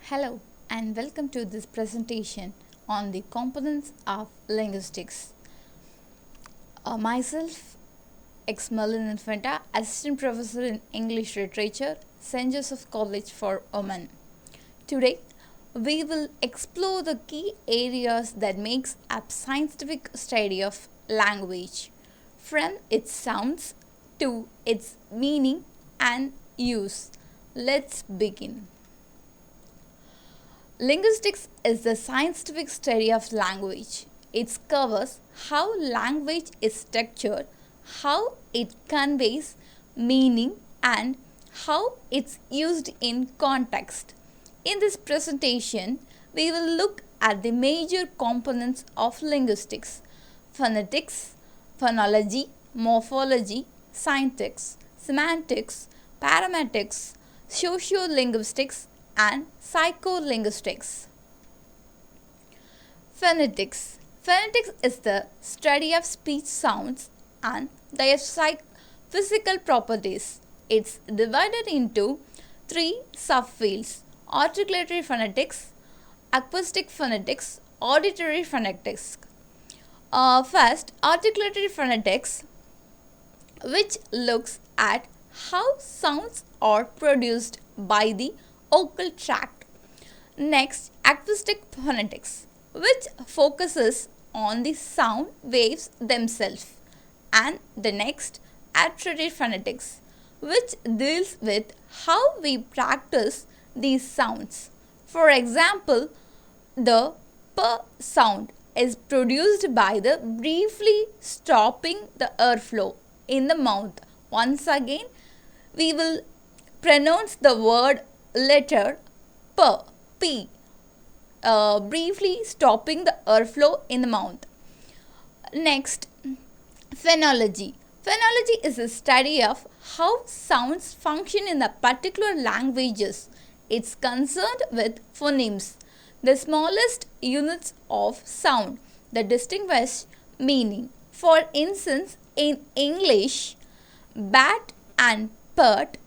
Hello and welcome to this presentation on the components of linguistics. Myself, X.Merlin Infanta, Assistant Professor in English Literature, St. Joseph College for Women. Today, we will explore the key areas that makes up scientific study of language, from its sounds to its meaning and use. Let's begin. Linguistics is the scientific study of language. It covers how language is structured, how it conveys meaning, and how it's used in context. In this presentation, we will look at the major components of linguistics: phonetics, phonology, morphology, syntax, semantics, paramatics, sociolinguistics, and psycholinguistics. Phonetics. Phonetics is the study of speech sounds and their physical properties. It's divided into three subfields: articulatory phonetics, acoustic phonetics, auditory phonetics. First, articulatory phonetics, which looks at how sounds are produced by the vocal tract. Next, acoustic phonetics, which focuses on the sound waves themselves. And the next, auditory phonetics, which deals with how we practice these sounds. For example, the p sound is produced by the briefly stopping the airflow in the mouth. Once again, we will pronounce the word letter p, briefly stopping the airflow in the mouth. Next, phonology. Phonology is a study of how sounds function in the particular languages. It's concerned with phonemes, the smallest units of sound that distinguish meaning. For instance, in English, bat and pert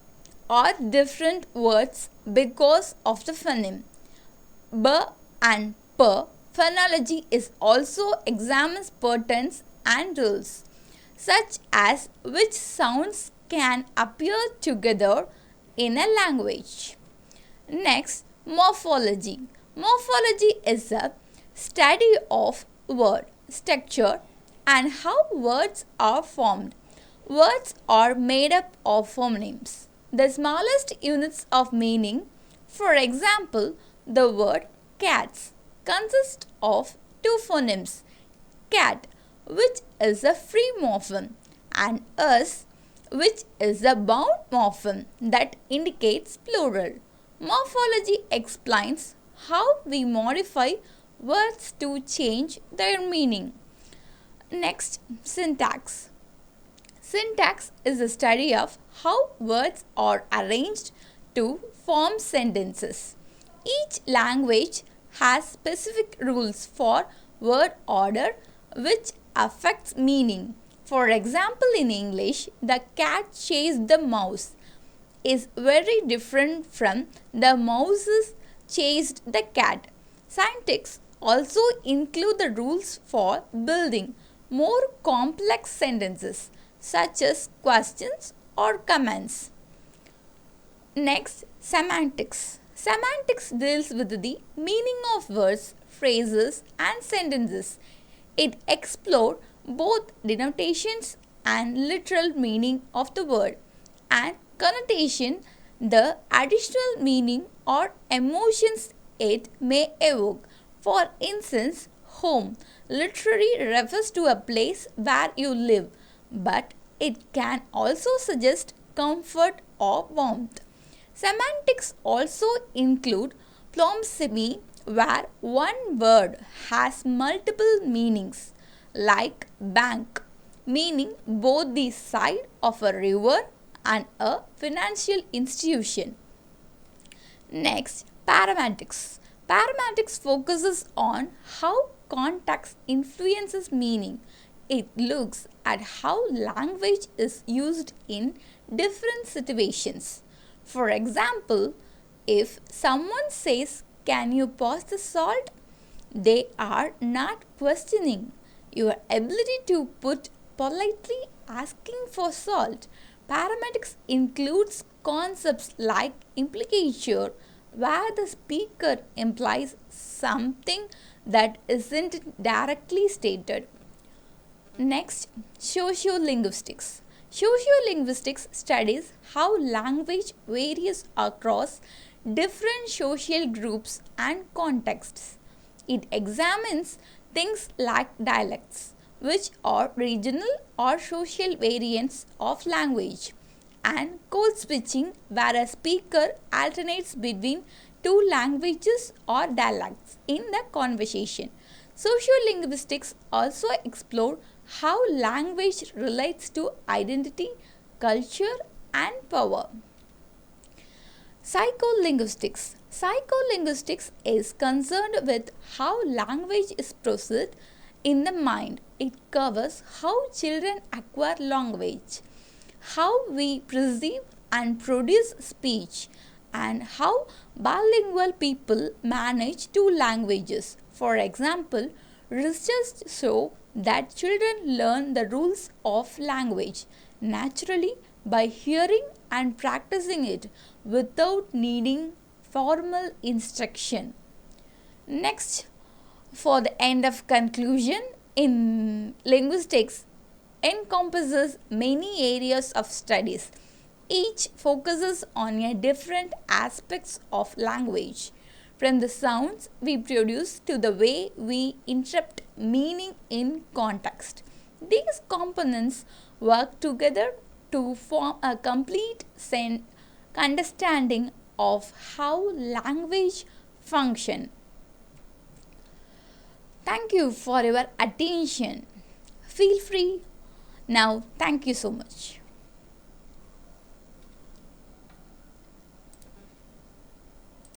are different words because of the phoneme. B and P phonology is also examines patterns and rules, such as which sounds can appear together in a language. Next, morphology. Morphology is a study of word structure and how words are formed. Words are made up of phonemes, the smallest units of meaning. For example, the word cats consists of two phonemes: cat, which is a free morpheme, and us, which is a bound morpheme that indicates plural. Morphology explains how we modify words to change their meaning. Next, syntax. Syntax is the study of how words are arranged to form sentences. Each language has specific rules for word order which affects meaning. For example, in English, the cat chased the mouse is very different from the mouses chased the cat. Syntax also include the rules for building more complex sentences, such as questions or comments. Next, semantics. Semantics deals with the meaning of words, phrases, and sentences. It explores both denotations and literal meaning of the word, and connotation, the additional meaning or emotions it may evoke. For instance, home literally refers to a place where you live, but it can also suggest comfort or warmth. Semantics also include plomsemy, where one word has multiple meanings, like bank, meaning both the side of a river and a financial institution. Next, paramatics. Paramatics focuses on how context influences meaning. It looks at how language is used in different situations. For example, if someone says can you pass the salt? They are not questioning your ability to put politely asking for salt. Paramedics includes concepts like implicature, where the speaker implies something that isn't directly stated. Next, sociolinguistics. Sociolinguistics studies how language varies across different social groups and contexts. It examines things like dialects, which are regional or social variants of language, and code switching, where a speaker alternates between two languages or dialects in the conversation. Sociolinguistics also explore how language relates to identity, culture, and power. Psycholinguistics. Psycholinguistics is concerned with how language is processed in the mind. It covers how children acquire language, how we perceive and produce speech, and how bilingual people manage two languages. For example, research show that children learn the rules of language naturally by hearing and practicing it without needing formal instruction. Next, for the end of conclusion, in linguistics encompasses many areas of studies. Each focuses on a different aspects of language, from the sounds we produce to the way we interpret meaning in context. These components work together to form a complete understanding of how language function. Thank you for your attention. Feel free now. Thank you so much.